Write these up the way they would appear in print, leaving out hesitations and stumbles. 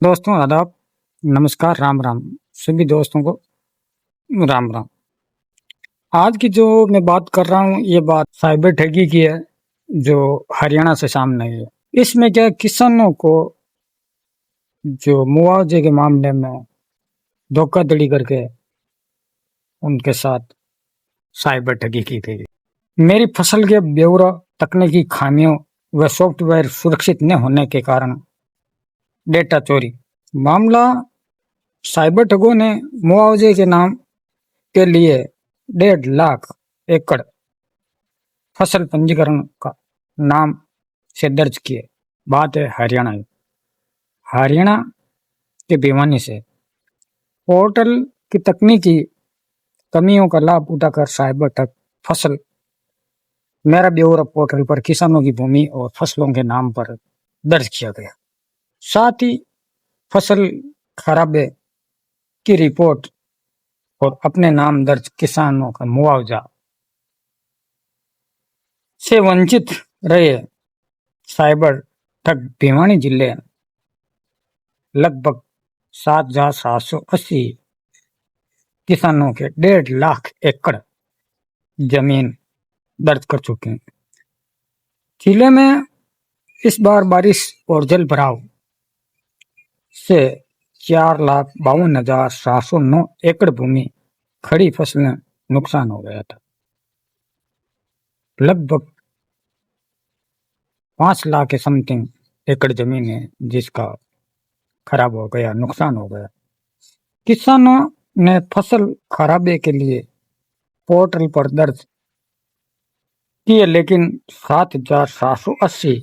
दोस्तों आदाब, नमस्कार, राम राम। सभी दोस्तों को राम राम। आज की जो मैं बात कर रहा हूँ ये बात साइबर ठगी की है, जो हरियाणा से सामने आई है। इसमें क्या किसानों को जो मुआवजे के मामले में धोखाधड़ी करके उनके साथ साइबर ठगी की गई। मेरी फसल के ब्यौरा, तकनीकी खामियों व सॉफ्टवेयर सुरक्षित न होने के कारण डेटा चोरी मामला। साइबर ठगों ने मुआवजे के नाम के लिए 1.5 लाख एकड़ फसल पंजीकरण का नाम से दर्ज किए। बात है हरियाणा के भिवानी से। पोर्टल की तकनीकी कमियों का लाभ उठाकर साइबर ठग फसल मेरा ब्यौरा पोर्टल पर किसानों की भूमि और फसलों के नाम पर दर्ज किया गया। साथ ही फसल खराबे की रिपोर्ट और अपने नाम दर्ज किसानों का मुआवजा से वंचित रहे। साइबर ठग भिवानी जिले लगभग 7,780 किसानों के 1.5 लाख एकड़ जमीन दर्ज कर चुके हैं। जिले में इस बार बारिश और जल भराव से 4,52,709 एकड़ भूमि खड़ी फसलें नुकसान हो गया था। लगभग 5 लाख के समथिंग एकड़ जमीन है जिसका खराब हो गया, नुकसान हो गया। किसानों ने फसल खराबे के लिए पोर्टल पर दर्ज किए, लेकिन 7,780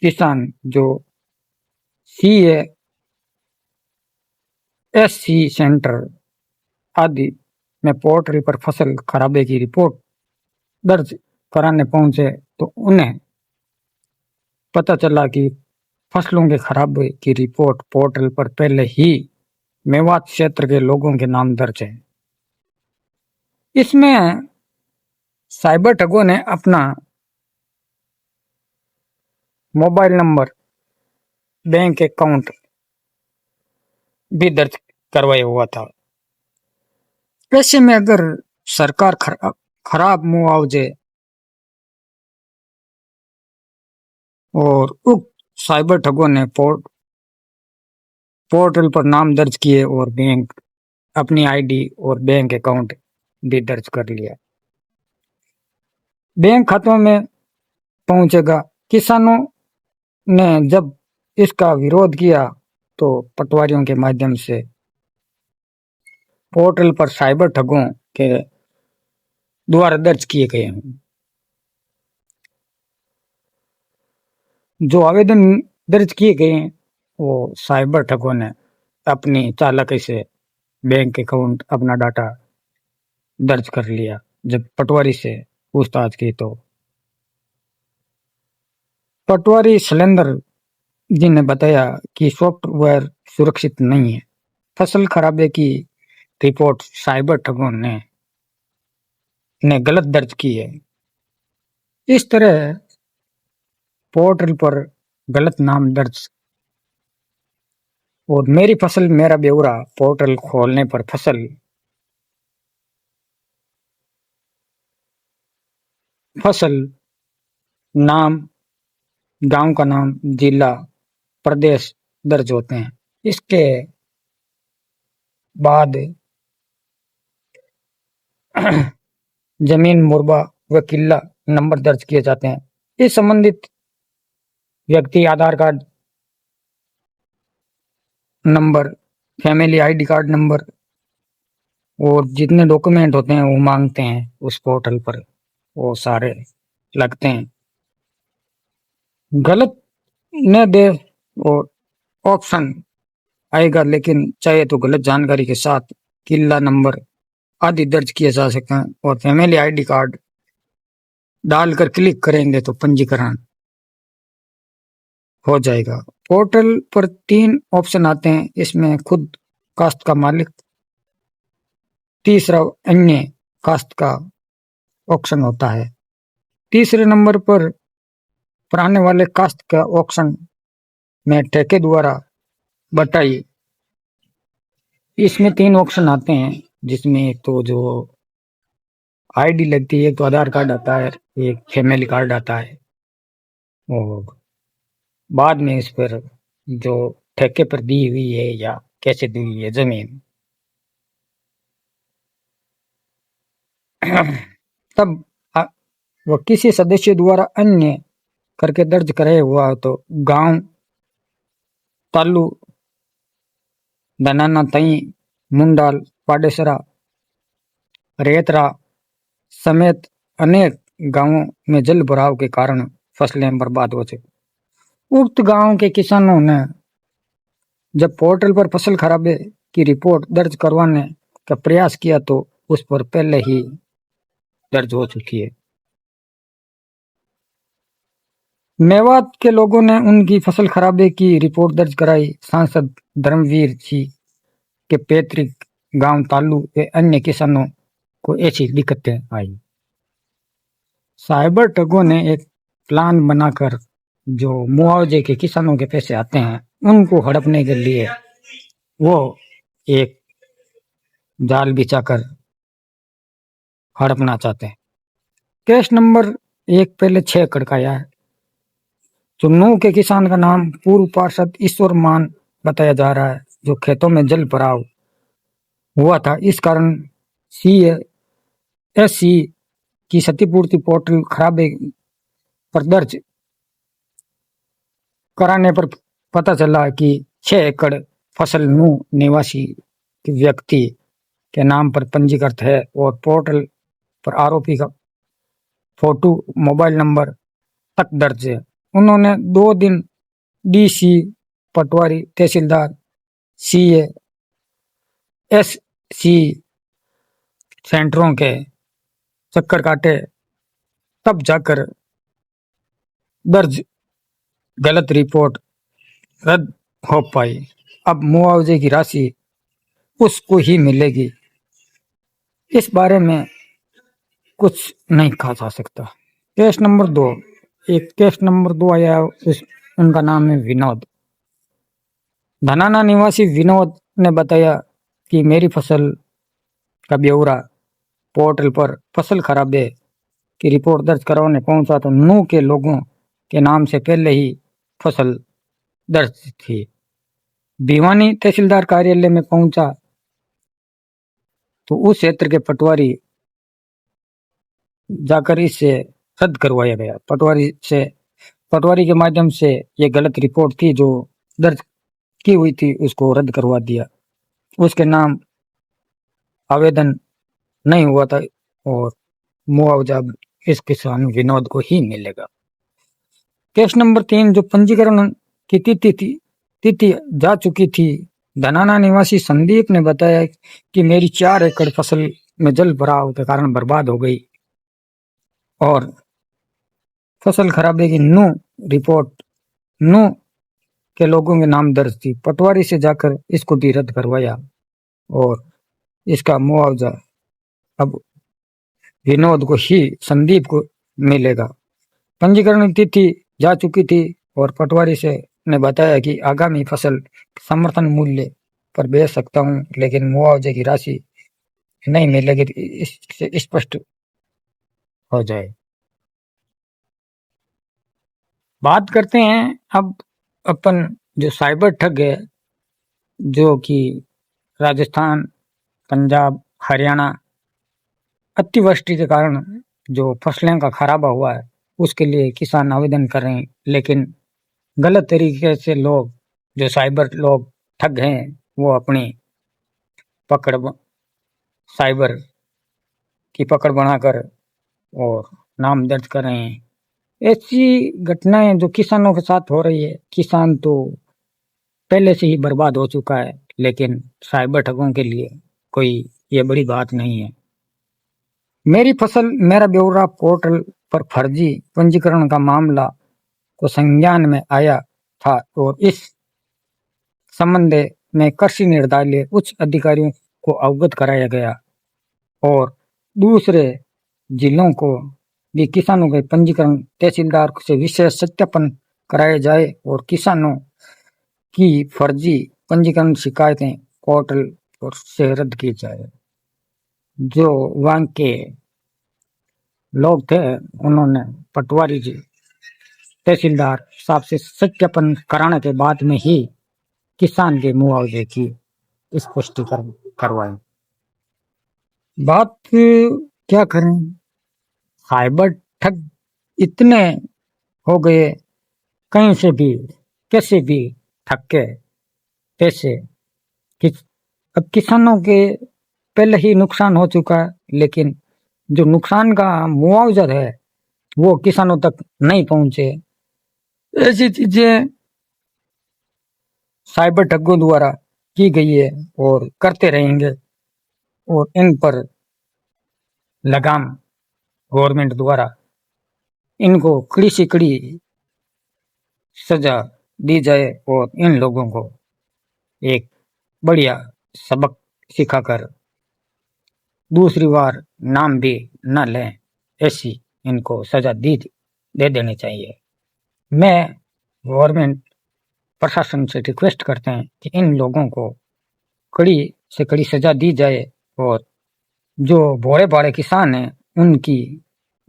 किसान जो सीए, एससी सेंटर आदि में पोर्टल पर फसल खराबे की रिपोर्ट दर्ज कराने पहुंचे तो उन्हें पता चला कि फसलों के खराबे की रिपोर्ट पोर्टल पर पहले ही मेवात क्षेत्र के लोगों के नाम दर्ज है। इसमें साइबर ठगों ने अपना मोबाइल नंबर, बैंक अकाउंट भी दर्ज करवाया हुआ था। ऐसे में अगर सरकार खराब मुआवजे और उक्त साइबर ठगों ने पोर्टल पर नाम दर्ज किए और बैंक अपनी आईडी और बैंक अकाउंट भी दर्ज कर लिया, बैंक खातों में पहुंचेगा। किसानों ने जब इसका विरोध किया तो पटवारियों के माध्यम से पोर्टल पर साइबर ठगों के द्वारा दर्ज किए गए हैं जो आवेदन दर्ज किए गए हैं, वो साइबर ठगों ने अपनी चालाकी से बैंक अकाउंट, अपना डाटा दर्ज कर लिया। जब पटवारी से पूछताछ की तो पटवारी शैलेंद्र जी ने बताया कि सॉफ्टवेयर सुरक्षित नहीं है। फसल खराबे की रिपोर्ट साइबर ठगों ने गलत दर्ज की है। इस तरह पोर्टल पर गलत नाम दर्ज और मेरी फसल मेरा ब्यौरा पोर्टल खोलने पर फसल नाम, गांव का नाम, जिला, प्रदेश दर्ज होते हैं। इसके बाद जमीन, मुरबा व किला नंबर दर्ज किए जाते हैं। इस संबंधित व्यक्ति Aadhaar card number, family ID card number और जितने डॉक्यूमेंट होते हैं वो मांगते हैं उस पोर्टल पर, वो सारे लगते हैं। गलत न दे और ऑप्शन आएगा, लेकिन चाहे तो गलत जानकारी के साथ किला नंबर आदि दर्ज किए जा सकते हैं और फैमिली आईडी कार्ड डालकर क्लिक करेंगे तो पंजीकरण हो जाएगा। पोर्टल पर 3 ऑप्शन आते हैं, इसमें खुद काश्त का मालिक, तीसरा अन्य काश्त का ऑप्शन होता है, तीसरे नंबर पर पुराने वाले काश्त का ऑप्शन में ठेके द्वारा बताइए। इसमें 3 ऑप्शन आते हैं, जिसमें एक तो जो आईडी लगती है, एक तो आधार कार्ड आता है, एक फैमिली कार्ड आता है, और बाद में इस पर जो ठेके पर दी हुई है या कैसे दी हुई है जमीन, तब वो किसी सदस्य द्वारा अन्य करके दर्ज कराया हुआ हो तो गांव, तालु, धनाना, तई, मुंडाल, पाडेसरा, रेतरा समेत अनेक गांवों में जल भराव के कारण फसलें बर्बाद हो चुकी। उक्त गांव के किसानों ने जब पोर्टल पर फसल खराबे की रिपोर्ट दर्ज करवाने का प्रयास किया तो उस पर पहले ही दर्ज हो चुकी है। मेवात के लोगों ने उनकी फसल खराबे की रिपोर्ट दर्ज कराई। सांसद धर्मवीर जी के पैतृक गांव तालू व अन्य किसानों को ऐसी दिक्कतें आई। साइबर ठगों ने एक प्लान बनाकर जो मुआवजे के किसानों के पैसे आते हैं उनको हड़पने के लिए वो एक जाल बिछाकर हड़पना चाहते हैं। केस नंबर 1 पहले 6 एकड़ का आया है। जो नूह के किसान का नाम पूर्व पार्षद ईश्वर मान बताया जा रहा है, जो खेतों में जल भराव हुआ था। इस कारण CSC की क्षतिपूर्ति पोर्टल खराबे पर दर्ज कराने पर पता चला कि 6 एकड़ फसल नूह निवासी व्यक्ति के नाम पर पंजीकृत है और पोर्टल पर आरोपी का फोटो, मोबाइल नंबर तक दर्ज है। उन्होंने 2 दिन DC, पटवारी, तहसीलदार, CSC सेंटरों के चक्कर काटे, तब जाकर दर्ज गलत रिपोर्ट रद्द हो पाई। अब मुआवजे की राशि उसको ही मिलेगी, इस बारे में कुछ नहीं कहा जा सकता। केस नंबर 2, एक केस नंबर 2 आया, उनका नाम है विनोद। धनाना निवासी विनोद ने बताया कि मेरी फसल का ब्यौरा पोर्टल पर फसल खराबे की रिपोर्ट दर्ज करवाने पहुंचा तो नूह के लोगों के नाम से पहले ही फसल दर्ज थी। भिवानी तहसीलदार कार्यालय में पहुंचा तो उस क्षेत्र के पटवारी जाकर इससे रद्द करवाया गया। पटवारी के माध्यम से ये गलत रिपोर्ट थी जो दर्ज की हुई थी, उसको रद्द करवा दिया। उसके नाम आवेदन नहीं हुआ था और मुआवजा इस किसान विनोद को ही मिलेगा। केस नंबर 3, जो पंजीकरण की तिथि जा चुकी थी। धनाना निवासी संदीप ने बताया कि मेरी 4 एकड़ फसल में जल भराव के कारण बर्बाद हो गई और फसल खराबे की रिपोर्ट नूह के लोगों के नाम दर्ज थी। पटवारी से जाकर इसको भी रद्द करवाया और इसका मुआवजा अब विनोद को ही, संदीप को मिलेगा। पंजीकरण की तिथि जा चुकी थी और पटवारी से ने बताया कि आगामी फसल समर्थन मूल्य पर बेच सकता हूं, लेकिन मुआवजे की राशि नहीं मिलेगी, इससे स्पष्ट हो जाए। बात करते हैं अब अपन जो साइबर ठग है, जो कि राजस्थान, पंजाब, हरियाणा अतिवृष्टि के कारण जो फसलें का खराबा हुआ है उसके लिए किसान आवेदन कर रहे हैं, लेकिन गलत तरीके से लोग, जो साइबर लोग ठग हैं, वो अपनी पकड़ साइबर की पकड़ बनाकर और नाम दर्ज कर रहे हैं। ऐसी घटनाएं जो किसानों के साथ हो रही है, किसान तो पहले से ही बर्बाद हो चुका है, लेकिन साइबर ठगों के लिए कोई ये बड़ी बात नहीं है। मेरी फसल मेरा ब्यौरा पोर्टल पर फर्जी पंजीकरण का मामला को संज्ञान में आया था और इस संबंध में कृषि निर्देशालय उच्च अधिकारियों को अवगत कराया गया और दूसरे जिलों को भी किसानों के पंजीकरण तहसीलदार से विशेष सत्यापन कराया जाए और किसानों की फर्जी पंजीकरण शिकायतें पोर्टल पर से रद्द की जाए। जो वहां के लोग थे उन्होंने पटवारी जी तहसीलदार साहब से सत्यापन कराने के बाद में ही किसान के मुआवजे की स्पष्टीकरण करवाए। बात क्या करें, साइबर ठग इतने हो गए, कहीं से भी कैसे भी ठग के पैसे कि अब किसानों के पहले ही नुकसान हो चुका है, लेकिन जो नुकसान का मुआवजा है वो किसानों तक नहीं पहुंचे। ऐसी चीजें साइबर ठगों द्वारा की गई है और करते रहेंगे, और इन पर लगाम गवर्नमेंट द्वारा इनको कड़ी से कड़ी सजा दी जाए और इन लोगों को एक बढ़िया सबक सिखाकर दूसरी बार नाम भी न लें, ऐसी इनको सजा दे देनी चाहिए। मैं गवर्नमेंट प्रशासन से रिक्वेस्ट करते हैं कि इन लोगों को कड़ी से कड़ी सजा दी जाए, और जो भोले भाले किसान हैं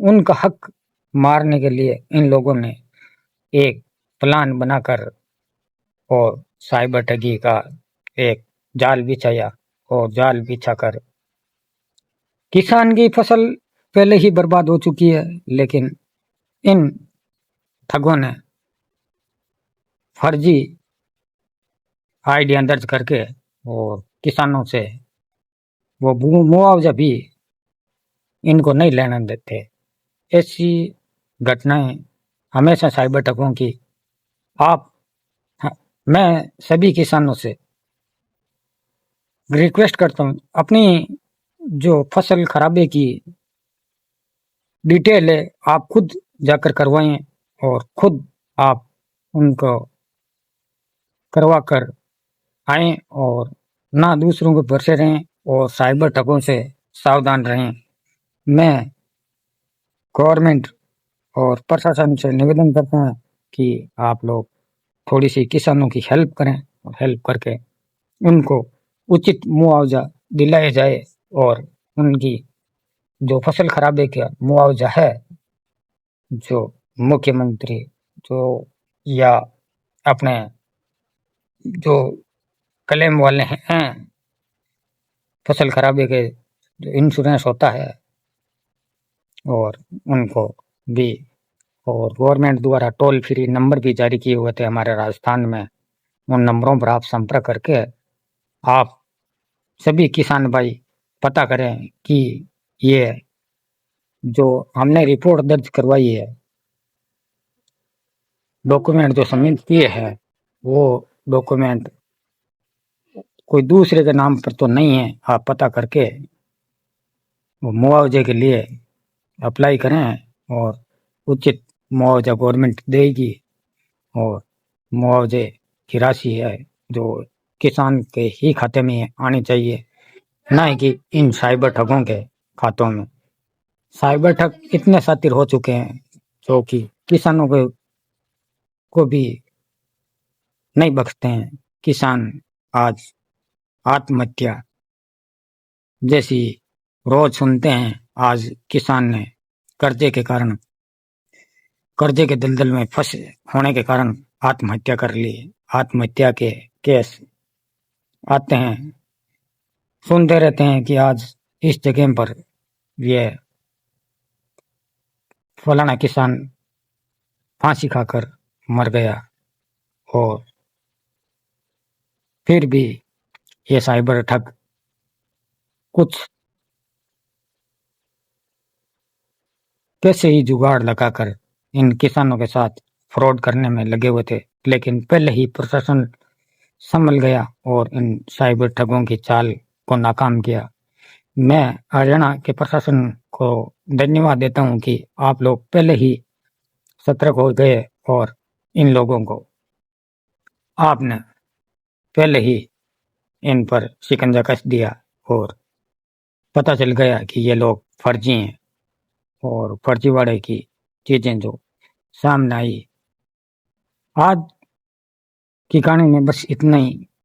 उनका हक मारने के लिए इन लोगों ने एक प्लान बनाकर और साइबर ठगी का एक जाल बिछाया, और जाल बिछाकर किसान की फसल पहले ही बर्बाद हो चुकी है, लेकिन इन ठगों ने फर्जी आइडिया दर्ज करके और किसानों से वो मुआवजा भी इनको नहीं लेने देते। ऐसी घटनाएं हमेशा साइबर ठगों की आप हाँ, मैं सभी किसानों से रिक्वेस्ट करता हूँ, अपनी जो फसल खराबे की डिटेल है आप खुद जाकर करवाएं, और खुद आप उनको करवा कर आए, और ना दूसरों को भरोसे रहें और साइबर ठगों से सावधान रहें। मैं गवर्नमेंट और प्रशासन से निवेदन करता हूँ कि आप लोग थोड़ी सी किसानों की हेल्प करें, और हेल्प करके उनको उचित मुआवजा दिलाया जाए, और उनकी जो फसल खराबे का मुआवजा है, जो मुख्यमंत्री जो या अपने जो क्लेम वाले हैं फसल खराबे के जो इंश्योरेंस होता है, और उनको भी, और गवर्नमेंट द्वारा टोल फ्री नंबर भी जारी किए हुए थे हमारे राजस्थान में, उन नंबरों पर आप संपर्क करके आप सभी किसान भाई पता करें कि ये जो हमने रिपोर्ट दर्ज करवाई है, डॉक्यूमेंट जो सबमिट किए हैं, वो डॉक्यूमेंट कोई दूसरे के नाम पर तो नहीं है। आप पता करके वो मुआवजे के लिए अप्लाई करें, और उचित मुआवजा गवर्नमेंट देगी, और मुआवजे की राशि है जो किसान के ही खाते में आनी चाहिए, ना कि इन साइबर ठगों के खातों में। साइबर ठग इतने शातिर हो चुके हैं जो कि किसानों को भी नहीं बख्शते हैं। किसान आज आत्महत्या जैसी रोज सुनते हैं। आज किसान ने कर्जे के कारण, कर्जे के दलदल में फंसे होने के कारण आत्महत्या कर ली। आत्महत्या के केस आते हैं, सुनते रहते हैं कि आज इस जगह पर ये फलाना किसान फांसी खाकर मर गया, और फिर भी ये साइबर ठग कुछ कैसे ही जुगाड़ लगाकर इन किसानों के साथ फ्रॉड करने में लगे हुए थे, लेकिन पहले ही प्रशासन संभल गया और इन साइबर ठगों की चाल को नाकाम किया। मैं हरियाणा के प्रशासन को धन्यवाद देता हूं कि आप लोग पहले ही सतर्क हो गए, और इन लोगों को आपने पहले ही इन पर शिकंजा कस दिया, और पता चल गया कि ये लोग फर्जी हैं, और फर्जीवाड़े की चीजें जो सामने आई। आज की कहानी में बस इतना ही।